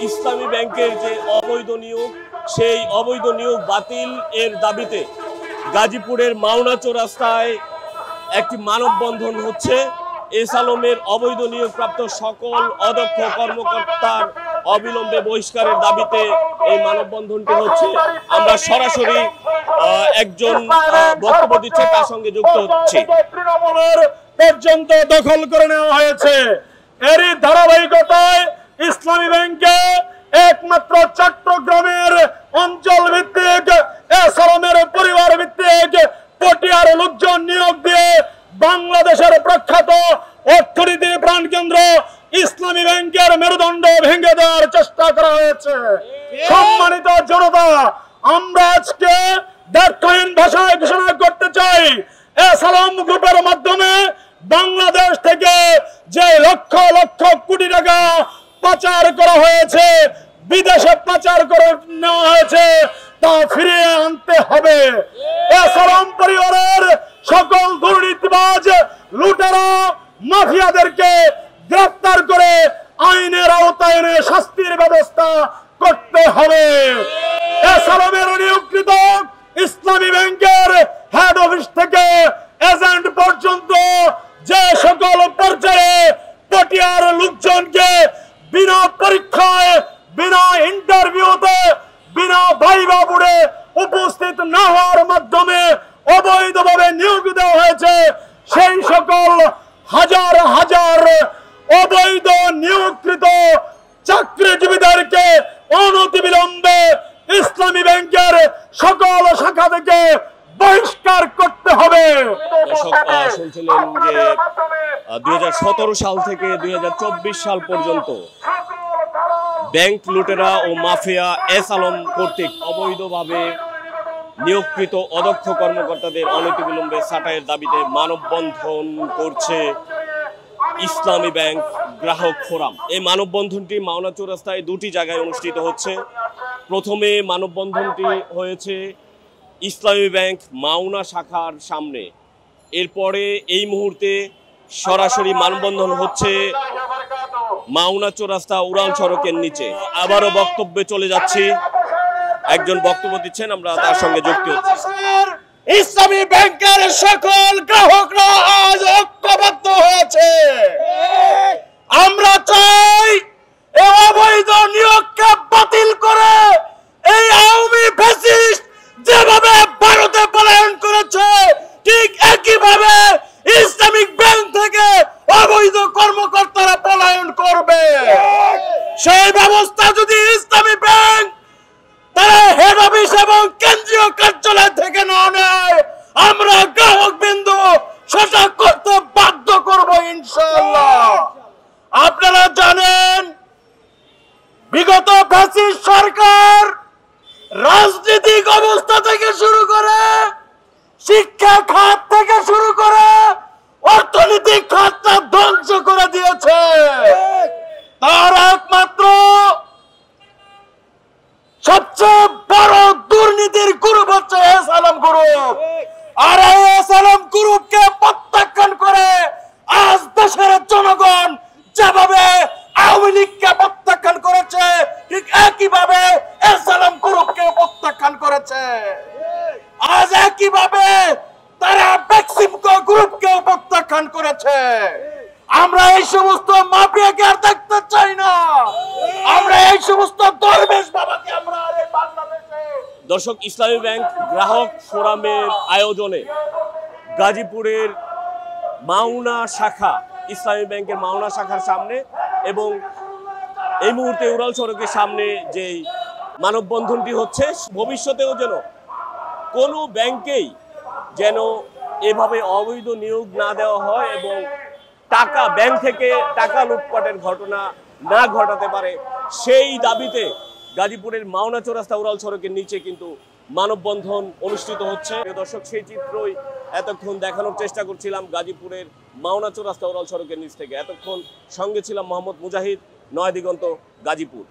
ইসলামী ব্যাংকের যে অবৈধ নিয়োগ, সেই অবৈধ নিয়োগ বাতিল এর দাবিতে গাজীপুরের মাওনা চৌরাস্তায় একটি মানববন্ধন হচ্ছে। এস আলমের অবৈধ নিয়োগপ্রাপ্ত সকল অদক্ষ কর্মকর্তার অবিলম্বে বহিষ্কারের দাবিতে এই মানববন্ধনটি হচ্ছে। আমরা সরাসরি একজন বক্তব্য দিচ্ছে, তার সঙ্গে যুক্ত হচ্ছি। তৃণমূলের পর্যন্ত দখল করে নেওয়া হয়েছে। এরই ধারাবাহিকতায় ইসলামী ব্যাংকে একমাত্র চট্টগ্রামের অঞ্চল ভিত্তিক এস আলমের পরিবার ভিত্তিক পটিয়ার লোকজন নিয়োগ দিয়ে বাংলাদেশের প্রখ্যাত অর্থনীতির প্রাণকেন্দ্র ইসলামী ব্যাংকের মেরুদণ্ড ভেঙে দেওয়ার চেষ্টা করা হয়েছে। সম্মানিত জনতা, আমরা আজকে দ্ব্যর্থহীন ভাষায় ঘোষণা করতে চাই, এস আলম গ্রুপের মাধ্যমে বাংলাদেশ থেকে যে লক্ষ লক্ষ কোটি টাকা পাচার করা হয়েছে, বিদেশে পাচার করে নেওয়া হয়েছে, তা ফিরিয়ে আনতে হবে। এস আলম পরিবারের সকল দুর্নীতিবাজ লুটেরা মাফিয়াদেরকে গ্রেফতার করে আইনের আওতায় এনে শাস্তির ব্যবস্থা করতে হবে। এস আলমের নিয়োগকৃত ইসলামী ব্যাংকের হেড অফিস থেকে এজেন্ট পর্যন্ত যে সকল পর্যায়ে পটিয়ার লোকজনকে বিনা পরীক্ষায়, বিনা ইন্টারভিউতে, বিনা ভাইবা বোর্ডে উপস্থিত না হওয়ার মাধ্যমে অবৈধভাবে নিয়োগ দেওয়া হয়েছে, সেই সকল হাজার হাজার অবৈধ নিয়োগকৃত চাকরিজীবীদেরকে অনতিবিলম্বে ইসলামী ব্যাংকের সকল শাখা থেকে বহিষ্কার করতে হবে। শুনছিলেন যে 2017 সাল থেকে 2024 সাল পর্যন্ত ব্যাংক লুটেরা ও মাফিয়া এস আলম কর্তৃক অবৈধভাবে নিয়োগকৃত অদক্ষ কর্মকর্তাদের অনতিবিলম্বে ছাঁটাইয়ের দাবিতে মানববন্ধন করছে ইসলামী ব্যাংক গ্রাহক ফোরাম। এই মানববন্ধনটি মাওনা চৌরাস্তায় দুটি জায়গায় অনুষ্ঠিত হচ্ছে। প্রথমে মানববন্ধনটি হয়েছে ইসলামী ব্যাংক মাওনা শাখার সামনে। এরপরে এই মুহূর্তে সরাসরি মানববন্ধন হচ্ছে মাওনা চৌরাস্তা উড়াল সড়কের নিচে। আবারও বক্তব্যে চলে যাচ্ছি, একজন বক্তব্য দিচ্ছেন, আমরা তার সঙ্গে যুক্ত হচ্ছি। ইসলামী ব্যাংকের সকল গ্রাহকরা আজ ঐক্যবদ্ধ হয়েছে। আমরা চাই এই অবৈধ নিয়োগকে বাতিল করে এই আওয়ামী ফ্যাসিস্ট যেভাবে ভারতে পলায়ন করেছে, ঠিক একইভাবে ইসলামিক ব্যাংক থেকে অবৈধ কর্মকর্তারা পলায়ন করবে। সেই ব্যবস্থা যদি ইসলামী ব্যাংক তারা হেড অফিস এবং কেন্দ্রীয় কার্যালয় থেকে না নেয়, আমরা গ্রাহক বিন্দু সেটা করতে বাধ্য করব ইনশাআল্লাহ। আপনারা জানেন, বিগত ফ্যাসিস্ট সরকার রাজনৈতিক অবস্থা থেকে শুরু করে, শিক্ষা খাত থেকে শুরু করে, অর্থনৈতিক খাতটা ধ্বংস করে দিয়েছে। তার একমাত্র সবচেয়ে বড় দুর্নীতির গ্রুপ হচ্ছে এস আলম গ্রুপ। আর এস আলম গ্রুপকে প্রত্যাখ্যান করে আজ দেশের জনগণ যেভাবে আওয়ামী লীগকে প্রত্যাখ্যান করেছে, ঠিক একইভাবে এস আলম গ্রুপকে প্রত্যাখ্যান করেছে। আজ একইভাবে তারা বেক্সিমকো গ্রুপকে প্রত্যাখ্যান করেছে। আমরা এই সমস্ত মাফিয়াকে আর দেখতে চাই না। আমরা এই সমস্ত দরবেশ বাবাকে আমরা আর এই বাংলাদেশে। দর্শক, ইসলামী ব্যাংক গ্রাহক ফোরামের আয়োজনে গাজীপুরের মাওনা শাখা, ইসলামী ব্যাংকের মাওনা শাখার সামনে এবং এই মুহূর্তে উড়াল সড়কের সামনে যেই মানববন্ধনটি হচ্ছে, ভবিষ্যতেও যেন কোনো ব্যাংকেই যেন এভাবে অবৈধ নিয়োগ না দেওয়া হয় এবং টাকা ব্যাংক থেকে টাকা লুটপাটের ঘটনা না ঘটাতে পারে, সেই দাবিতে গাজীপুরের মাওনা চৌরাস্তা উড়াল সড়কের নিচে কিন্তু মানববন্ধন অনুষ্ঠিত হচ্ছে। দর্শক, সেই চিত্রই এতক্ষণ দেখানোর চেষ্টা করছিলাম গাজীপুরের মাওনা চৌরাস্তা উড়াল সড়কের নিচ থেকে। এতক্ষণ সঙ্গে ছিলাম মোহাম্মদ মুজাহিদ, নয়া দিগন্ত, গাজীপুর।